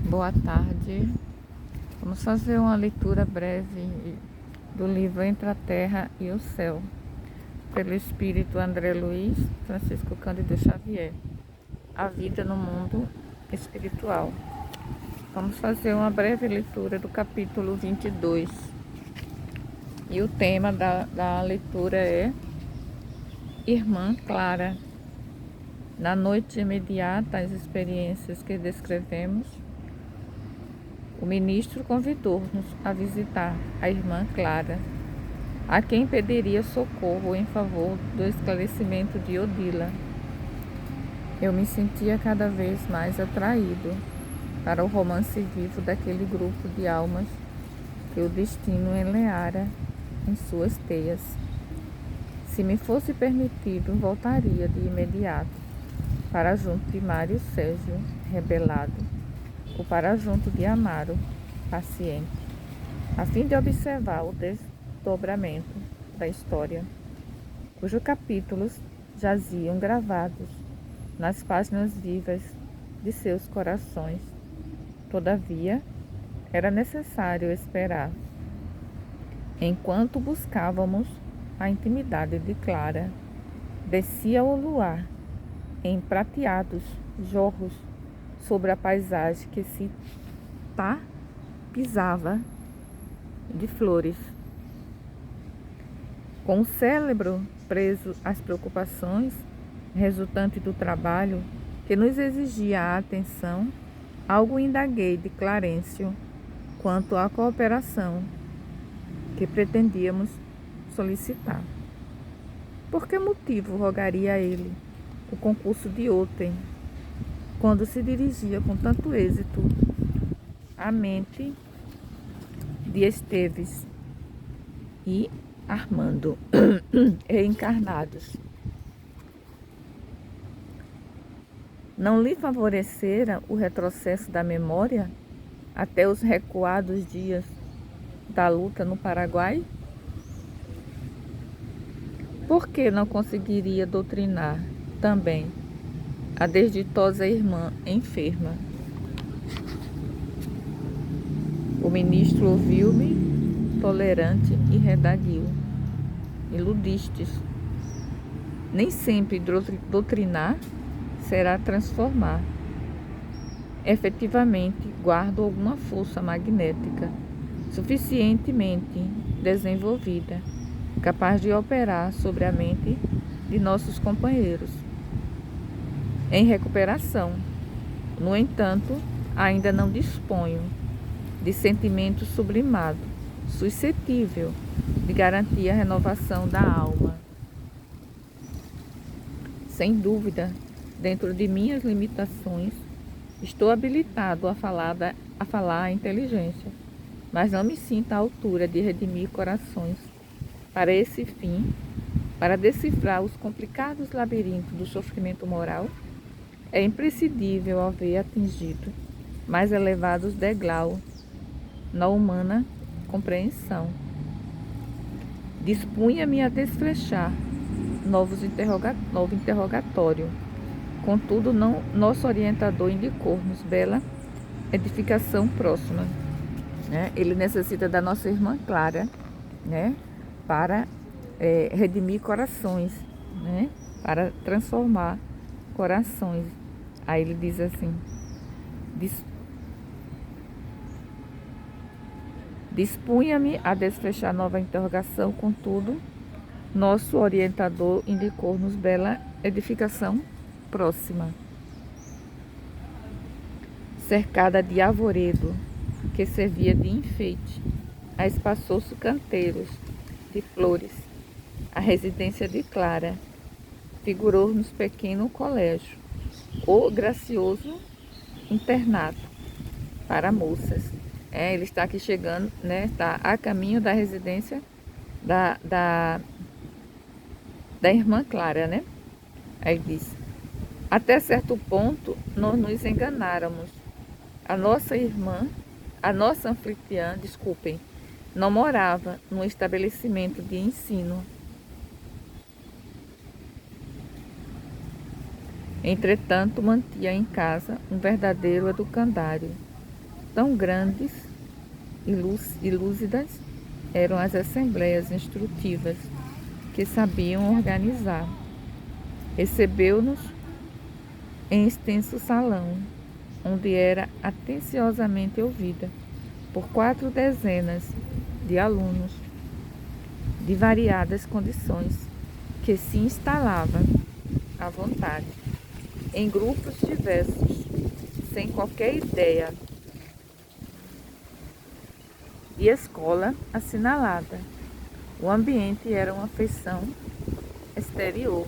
Boa tarde. Vamos fazer uma leitura breve do livro Entre a Terra e o Céu, pelo espírito André Luiz Francisco Cândido Xavier. A vida no mundo espiritual. Vamos fazer uma breve leitura do capítulo 22. E o tema da leitura é Irmã Clara. Na noite imediata às experiências que descrevemos, o ministro convidou-nos a visitar a irmã Clara, a quem pediria socorro em favor do esclarecimento de Odila. Eu me sentia cada vez mais atraído para o romance vivo daquele grupo de almas que o destino enleara em suas teias. Se me fosse permitido, voltaria de imediato para junto de Mário Sérgio, rebelado, ou para junto de Amaro, paciente, a fim de observar o desdobramento da história, cujos capítulos jaziam gravados nas páginas vivas de seus corações. Todavia, era necessário esperar. Enquanto buscávamos a intimidade de Clara, descia o luar em prateados jorros sobre a paisagem que se tapizava de flores. Com o cérebro preso às preocupações resultantes do trabalho que nos exigia a atenção, algo indaguei de Clarencio quanto à cooperação que pretendíamos solicitar. Por que motivo rogaria a ele o concurso de outrem, quando se dirigia com tanto êxito à mente de Esteves e Armando reencarnados? Não lhe favorecera o retrocesso da memória até os recuados dias da luta no Paraguai? Por que não conseguiria doutrinar também a desditosa irmã enferma? O ministro ouviu-me, tolerante, e redaguiu: iludistes. Nem sempre doutrinar será transformar. Efetivamente, guardo alguma força magnética suficientemente desenvolvida, capaz de operar sobre a mente de nossos companheiros em recuperação. No entanto, ainda não disponho de sentimento sublimado, suscetível de garantir a renovação da alma. Sem dúvida, dentro de minhas limitações, estou habilitado a falar a inteligência, mas não me sinto à altura de redimir corações. Para esse fim, para decifrar os complicados labirintos do sofrimento moral, é imprescindível haver atingido mais elevados degraus na humana compreensão. Dispunha-me a desfrechar novo interrogatório. Contudo, nosso orientador indicou-nos bela edificação próxima. Ele necessita da nossa irmã Clara, para redimir corações, para transformar corações. Aí ele diz assim: dispunha-me a desfechar nova interrogação, contudo, nosso orientador indicou-nos bela edificação próxima, cercada de arvoredo, que servia de enfeite a espaçosos canteiros de flores. A residência de Clara figurou-nos pequeno colégio, ou gracioso internato para moças. Ele está aqui chegando, está a caminho da residência da irmã Clara, Aí diz: até certo ponto nós nos enganáramos. A nossa anfitriã, não morava num estabelecimento de ensino. Entretanto, mantinha em casa um verdadeiro educandário, Tão grandes e lúcidas eram as assembleias instrutivas que sabiam organizar. Recebeu-nos em extenso salão, onde era atenciosamente ouvida por 4 dezenas de alunos de variadas condições, que se instalavam à vontade, em grupos diversos, sem qualquer ideia de escola assinalada. O ambiente era uma feição exterior,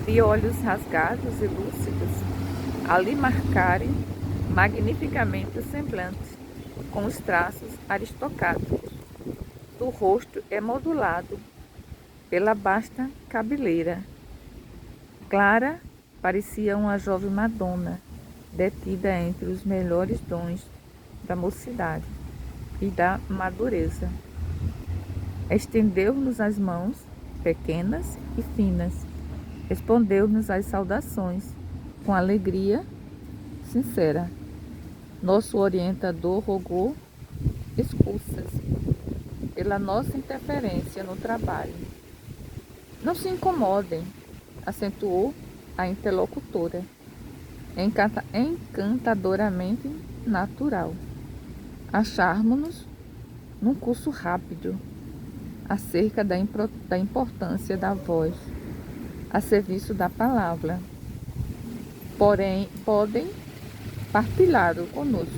de olhos rasgados e lúcidos, ali marcarem magnificamente o semblante, com os traços aristocráticos do rosto emodulado pela basta cabeleira. Clara parecia uma jovem Madonna, detida entre os melhores dons da mocidade e da madureza. Estendeu-nos as mãos, pequenas e finas, respondeu-nos às saudações com alegria sincera. Nosso orientador rogou excusas pela nossa interferência no trabalho. Não se incomodem, acentuou a interlocutora, encantadoramente natural. Acharmos-nos num curso rápido acerca da importância da voz a serviço da palavra. Porém, podem partilhá-lo conosco.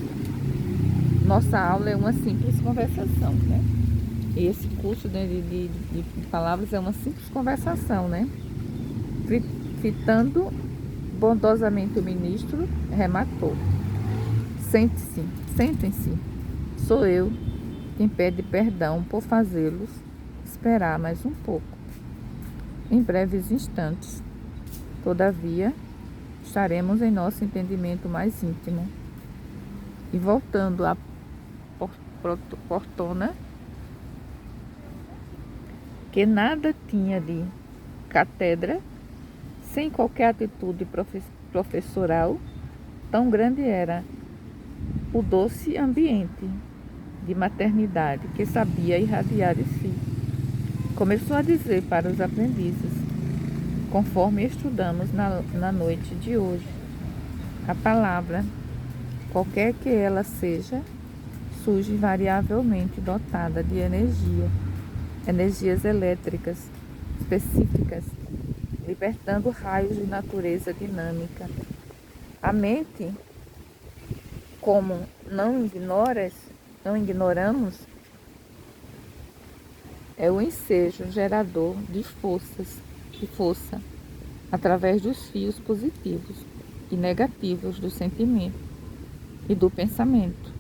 Nossa aula é uma simples conversação, né? E esse curso de palavras é uma simples conversação, né? Fitando bondosamente o ministro, rematou. Sentem-se. Sou eu quem pede perdão por fazê-los esperar mais um pouco. Em breves instantes, todavia, estaremos em nosso entendimento mais íntimo. E voltando à portona, que nada tinha de catedra, sem qualquer atitude professoral, tão grande era o doce ambiente de maternidade que sabia irradiar de si. Começou a dizer para os aprendizes, conforme estudamos na noite de hoje, a palavra, qualquer que ela seja, surge variavelmente dotada de energias elétricas específicas, libertando raios de natureza dinâmica. A mente, como não ignoramos, é o ensejo gerador de força, através dos fios positivos e negativos do sentimento e do pensamento,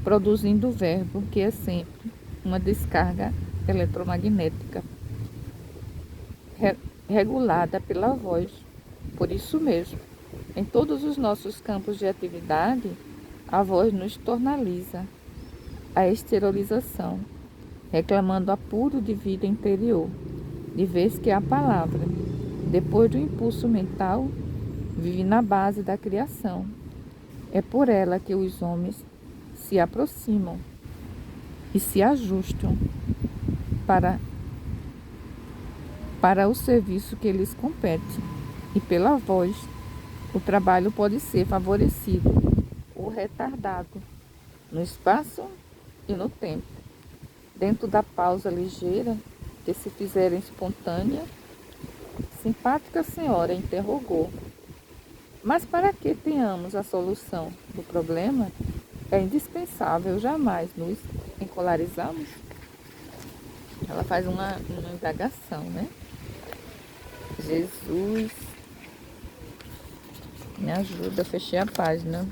produzindo o verbo que é sempre uma descarga eletromagnética regulada pela voz. Por isso mesmo, em todos os nossos campos de atividade, a voz nos tornaliza a exteriorização, reclamando apuro de vida interior, de vez que a palavra, depois do impulso mental, vive na base da criação. É por ela que os homens se aproximam e se ajustam para o serviço que lhes compete, e pela voz o trabalho pode ser favorecido ou retardado no espaço e no tempo, dentro da pausa ligeira que se fizer espontânea. Simpática senhora interrogou: mas para que tenhamos a solução do problema, é indispensável jamais nos encolarizarmos? Ela faz uma indagação, né? Jesus, me ajuda, fechei a página.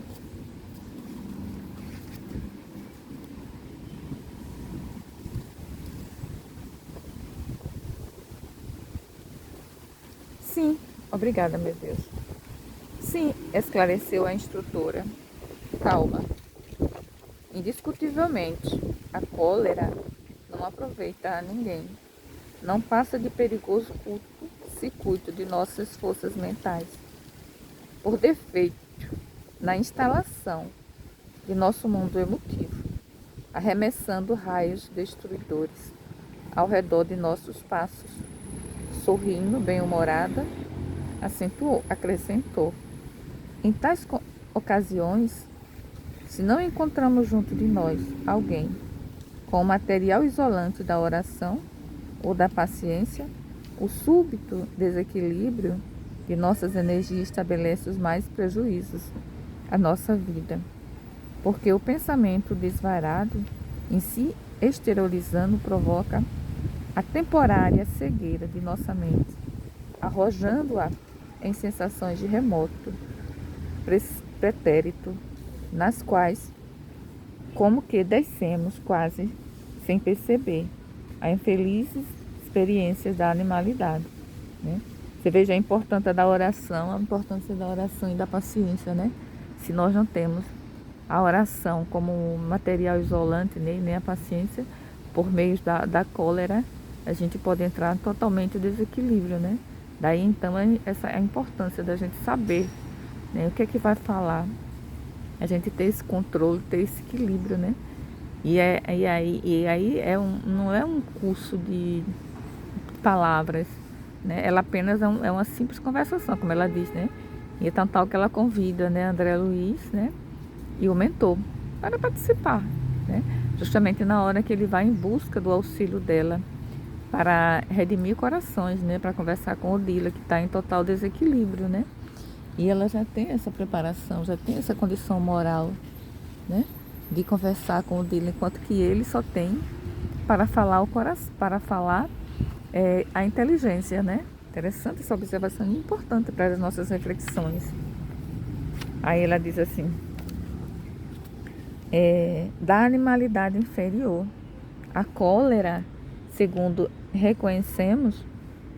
Sim, obrigada, meu Deus. Sim, esclareceu a instrutora. Calma. Indiscutivelmente, a cólera não aproveita a ninguém. Não passa de perigoso curto-circuito de nossas forças mentais. Por defeito, na instalação de nosso mundo emotivo, arremessando raios destruidores ao redor de nossos passos. Sorrindo, bem-humorada, acrescentou. Em tais ocasiões, se não encontramos junto de nós alguém com o material isolante da oração ou da paciência, o súbito desequilíbrio de nossas energias estabelece os mais prejuízos à nossa vida, porque o pensamento desvairado, em si exteriorizando, provoca a temporária cegueira de nossa mente, arrojando-a em sensações de remoto pretérito, nas quais, como que descemos quase sem perceber, a infelizes experiências da animalidade, né? Você veja a importância da oração e da paciência, né? Se nós não temos a oração como material isolante, nem a paciência, por meio da cólera, a gente pode entrar totalmente em desequilíbrio, né? Daí então essa é a importância da gente saber, né, o que é que vai falar, a gente ter esse controle, ter esse equilíbrio, né? E aí não é um curso de palavras, né? Ela apenas é uma simples conversação, como ela diz, né? E é tal que ela convida, né, André Luiz, né, e o mentor para participar, né? Justamente na hora que ele vai em busca do auxílio dela para redimir corações, né, para conversar com Odila, que está em total desequilíbrio, né? E ela já tem essa preparação, já tem essa condição moral, né, de conversar com Odila, enquanto que ele só tem para falar o coração, para falar a inteligência, né? Interessante essa observação, importante para as nossas reflexões. Aí ela diz assim: da animalidade inferior, a cólera, segundo reconhecemos,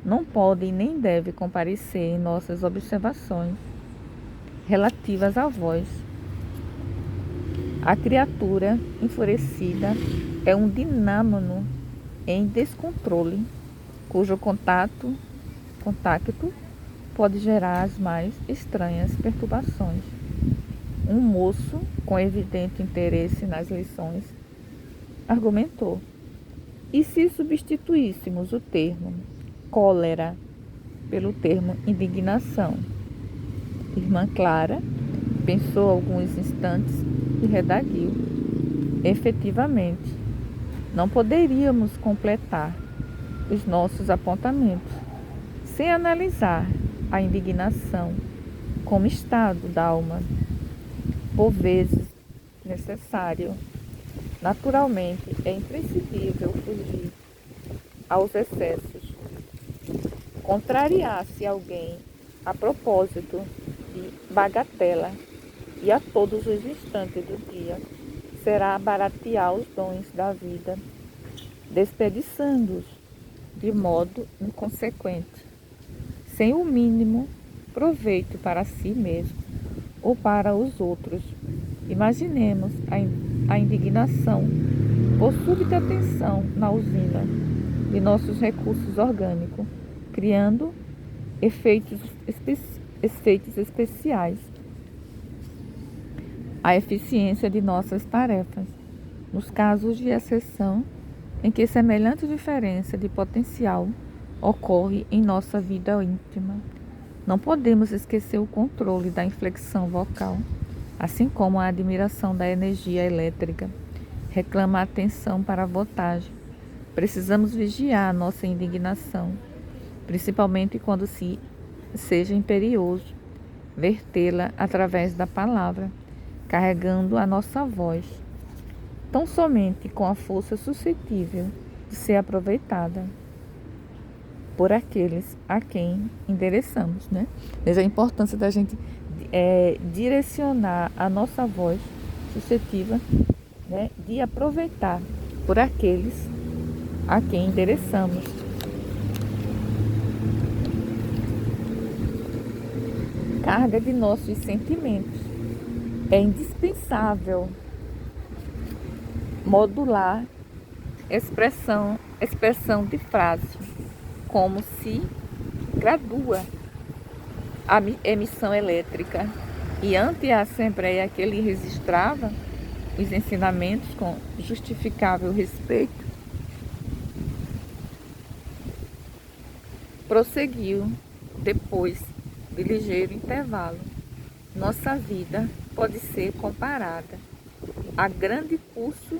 não pode e nem deve comparecer em nossas observações relativas à voz. A criatura enfurecida é um dinâmono em descontrole, cujo contacto pode gerar as mais estranhas perturbações. Um moço, com evidente interesse nas lições, argumentou: e se substituíssemos o termo cólera pelo termo indignação? Irmã Clara pensou alguns instantes e redaguiu: efetivamente, não poderíamos completar os nossos apontamentos sem analisar a indignação como estado da alma, por vezes necessário. Naturalmente, é imprescindível fugir aos excessos. Contrariar-se alguém a propósito de bagatela e a todos os instantes do dia será baratear os dons da vida, desperdiçando-os de modo inconsequente, sem o mínimo proveito para si mesmo ou para os outros. Imaginemos a indignação por súbita tensão na usina de nossos recursos orgânicos, criando efeitos especiais à eficiência de nossas tarefas. Nos casos de exceção em que semelhante diferença de potencial ocorre em nossa vida íntima, não podemos esquecer o controle da inflexão vocal, assim como a admiração da energia elétrica. Reclama atenção para a voltagem. Precisamos vigiar a nossa indignação, principalmente quando seja imperioso vertê-la através da palavra, carregando a nossa voz, tão somente com a força suscetível de ser aproveitada por aqueles a quem endereçamos, né? Veja a importância da gente direcionar a nossa voz suscetível, né, de aproveitar por aqueles a quem endereçamos. Carga de nossos sentimentos. É indispensável modular expressão de frase, como se gradua a emissão elétrica e ante a assembleia que ele registrava os ensinamentos com justificável respeito, prosseguiu depois de ligeiro intervalo. Nossa vida pode ser comparada a grande curso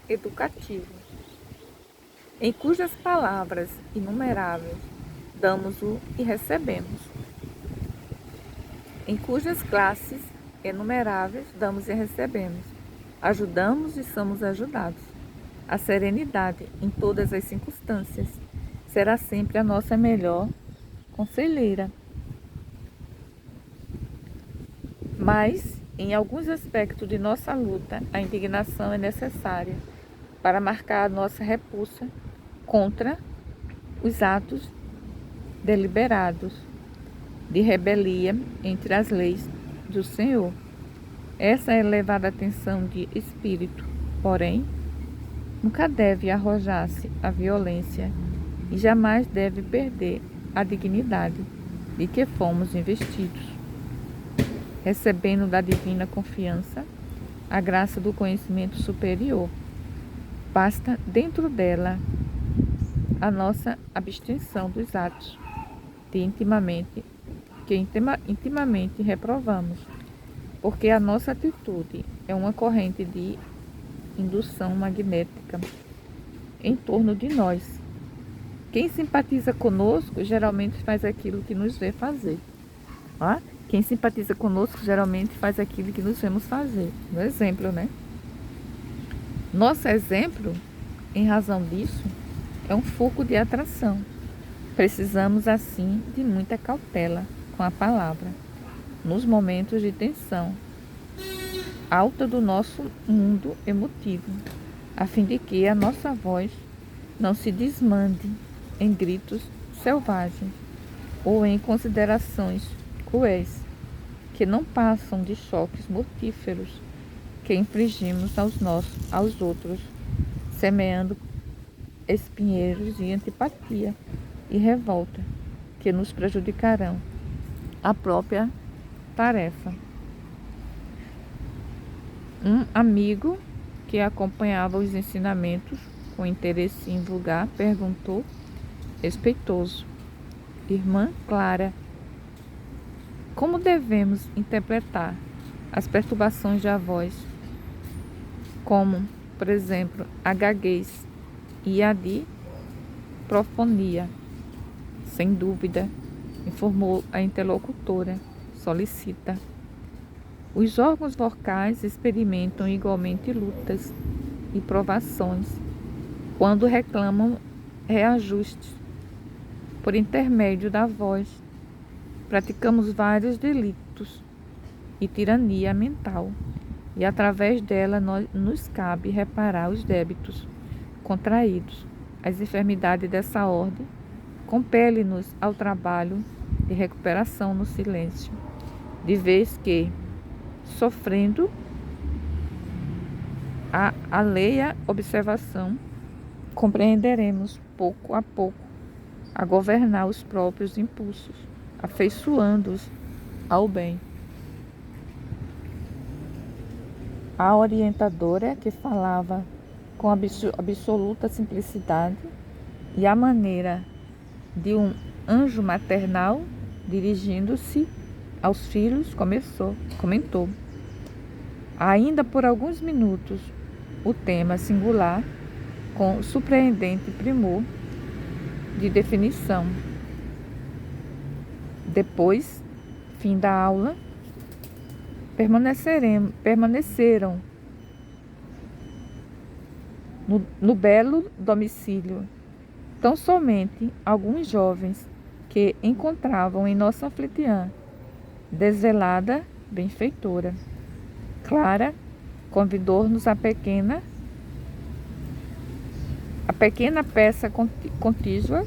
educativo, em cujas palavras inumeráveis damos-o e recebemos, em cujas classes inumeráveis damos e recebemos, ajudamos e somos ajudados. A serenidade em todas as circunstâncias será sempre a nossa melhor conselheira. Mas, em alguns aspectos de nossa luta, a indignação é necessária para marcar a nossa repulsa contra os atos deliberados de rebelião entre as leis do Senhor. Essa elevada atenção de espírito, porém, nunca deve arrojar-se à violência e jamais deve perder a dignidade de que fomos investidos, recebendo da divina confiança a graça do conhecimento superior. Basta dentro dela a nossa abstenção dos atos que intimamente reprovamos, porque a nossa atitude é uma corrente de indução magnética em torno de nós. Quem simpatiza conosco geralmente faz aquilo que nos vê fazer. Quem simpatiza conosco geralmente faz aquilo que nos vemos fazer. No exemplo, né? Nosso exemplo, em razão disso, é um foco de atração. Precisamos, assim, de muita cautela com a palavra, nos momentos de tensão alta do nosso mundo emotivo, a fim de que a nossa voz não se desmande em gritos selvagens ou em considerações cruéis, que não passam de choques mortíferos que infligimos aos outros, semeando espinheiros de antipatia e revolta que nos prejudicarão a própria tarefa. Um amigo que acompanhava os ensinamentos com interesse invulgar perguntou, respeitoso: Irmã Clara, como devemos interpretar as perturbações da voz, como, por exemplo, a gaguez e a diprofonia? Sem dúvida, informou a interlocutora solicita. Os órgãos vocais experimentam igualmente lutas e provações quando reclamam reajustes por intermédio da voz. Praticamos vários delitos e tirania mental, e através dela nos cabe reparar os débitos contraídos. As enfermidades dessa ordem compelem-nos ao trabalho de recuperação no silêncio, de vez que, sofrendo a alheia observação, compreenderemos pouco a pouco a governar os próprios impulsos, afeiçoando-os ao bem. A orientadora, que falava com absoluta simplicidade e a maneira de um anjo maternal, dirigindo-se aos filhos, comentou: ainda por alguns minutos, o tema singular, com surpreendente primor de definição. Depois, fim da aula, permaneceram no belo domicílio tão somente alguns jovens que encontravam em nossa anfitriã desvelada benfeitora. Clara convidou-nos a pequena peça contígua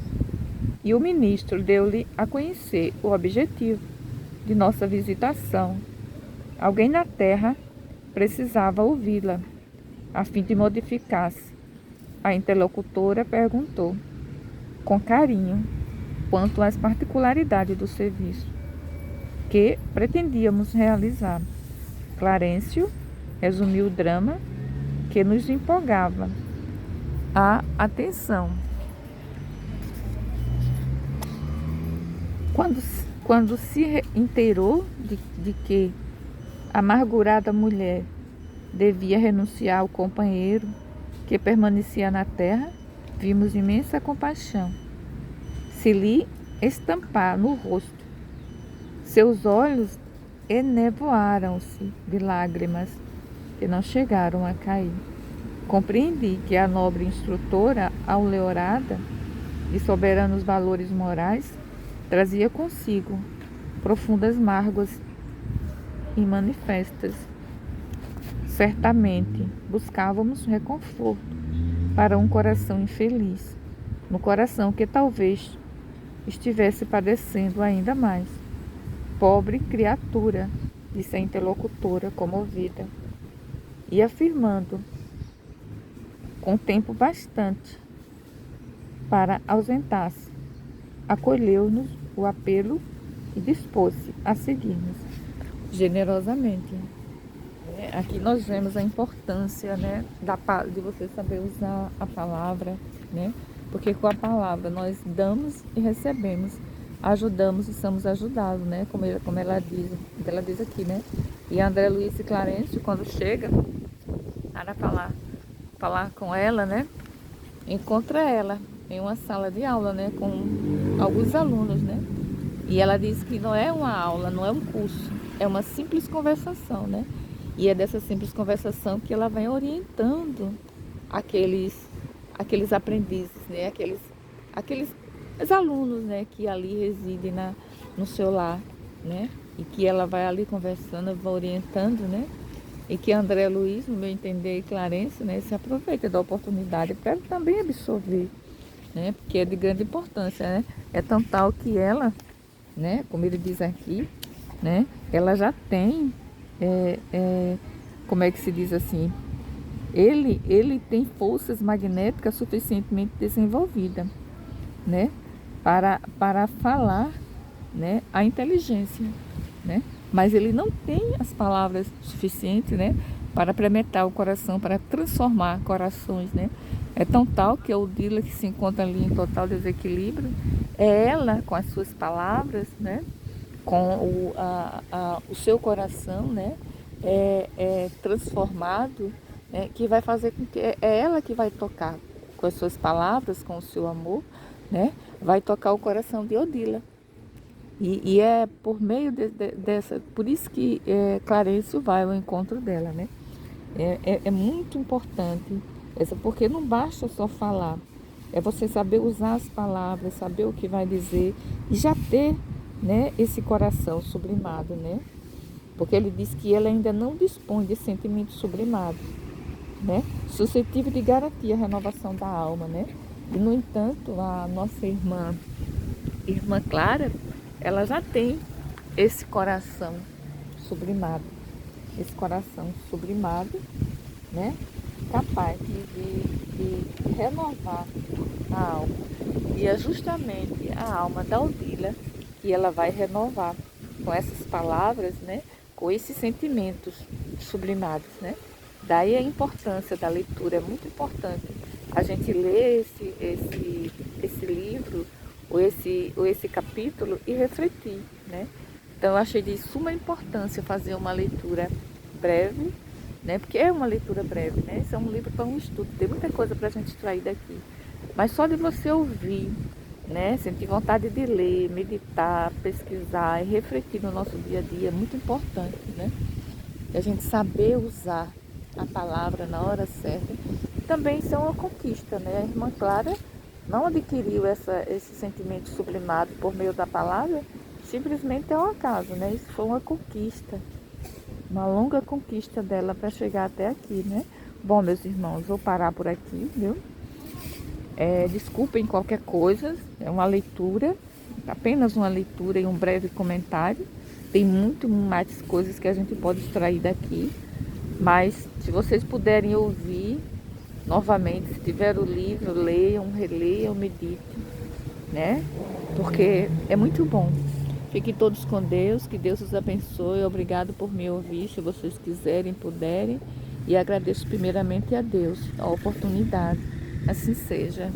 e o ministro deu-lhe a conhecer o objetivo de nossa visitação. Alguém na terra precisava ouvi-la, a fim de modificar-se. A interlocutora perguntou, com carinho, quanto às particularidades do serviço. que pretendíamos realizar. Clarencio resumiu o drama que nos empolgava a atenção. Quando se inteirou de que a amargurada mulher devia renunciar ao companheiro que permanecia na terra, vimos imensa compaixão se lhe estampar no rosto. Seus olhos enevoaram-se de lágrimas que não chegaram a cair. Compreendi que a nobre instrutora auleorada de soberanos valores morais trazia consigo profundas mágoas e manifestas. Certamente buscávamos reconforto para um coração infeliz, no coração que talvez estivesse padecendo ainda mais. Pobre criatura, disse a interlocutora comovida, e afirmando, com tempo bastante para ausentar-se, acolheu-nos o apelo e dispôs-se a seguir-nos generosamente. Aqui nós vemos a importância, né, de você saber usar a palavra, né, porque com a palavra nós damos e recebemos, ajudamos e somos ajudados, né, como ela diz aqui, né. E André Luiz e Clarencio, quando chega para falar com ela, né, encontra ela em uma sala de aula, né, com alguns alunos, né, e ela diz que não é uma aula, não é um curso, é uma simples conversação, né, e é dessa simples conversação que ela vai orientando aqueles aprendizes, né, aqueles alunos, né, que ali residem no seu lar, né, e que ela vai ali conversando, vai orientando, né, e que André Luiz, no meu entender, e Clarencio, né, se aproveita da oportunidade para também absorver, né, porque é de grande importância, né, é tão tal que ela, né, como ele diz aqui, né, ela já tem, como é que se diz assim, ele tem forças magnéticas suficientemente desenvolvidas, né, para falar, né, a inteligência, né, mas ele não tem as palavras suficientes, né, para penetrar o coração, para transformar corações, né. É tão tal que a Odila, que se encontra ali em total desequilíbrio, é ela, com as suas palavras, né, com o seu coração, né, transformado, né, que vai fazer com que é ela que vai tocar com as suas palavras, com o seu amor, né, vai tocar o coração de Odila. E é por meio dessa, por isso que Clarencio vai ao encontro dela, né? É muito importante essa, porque não basta só falar, é você saber usar as palavras, saber o que vai dizer e já ter, né, esse coração sublimado, né? Porque ele diz que ela ainda não dispõe de sentimentos sublimados, né? Suscetível de garantir a renovação da alma, né? E no entanto, a nossa irmã Clara, ela já tem esse coração sublimado, né, capaz de renovar a alma. E é justamente a alma da Odila que ela vai renovar com essas palavras, né, com esses sentimentos sublimados, né. Daí a importância da leitura, é muito importante a gente ler esse livro, ou esse capítulo e refletir, né? Então eu achei de suma importância fazer uma leitura breve, né? Porque é uma leitura breve, né? Isso é um livro para um estudo, tem muita coisa para a gente extrair daqui. Mas só de você ouvir, né? Sentir vontade de ler, meditar, pesquisar e refletir no nosso dia a dia é muito importante, né? E a gente saber usar a palavra na hora certa. Também isso é uma conquista, né? A irmã Clara não adquiriu esse sentimento sublimado por meio da palavra, simplesmente é um acaso, né? Isso foi uma conquista, uma longa conquista dela para chegar até aqui, né? Bom, meus irmãos, vou parar por aqui, viu? Desculpem qualquer coisa, é uma leitura, apenas uma leitura e um breve comentário. Tem muito mais coisas que a gente pode extrair daqui, mas se vocês puderem ouvir novamente, se tiver o livro, leiam, releiam, meditem, né? Porque é muito bom. Fiquem todos com Deus, que Deus os abençoe. Obrigado por me ouvir, se vocês quiserem, puderem. E agradeço primeiramente a Deus a oportunidade. Assim seja.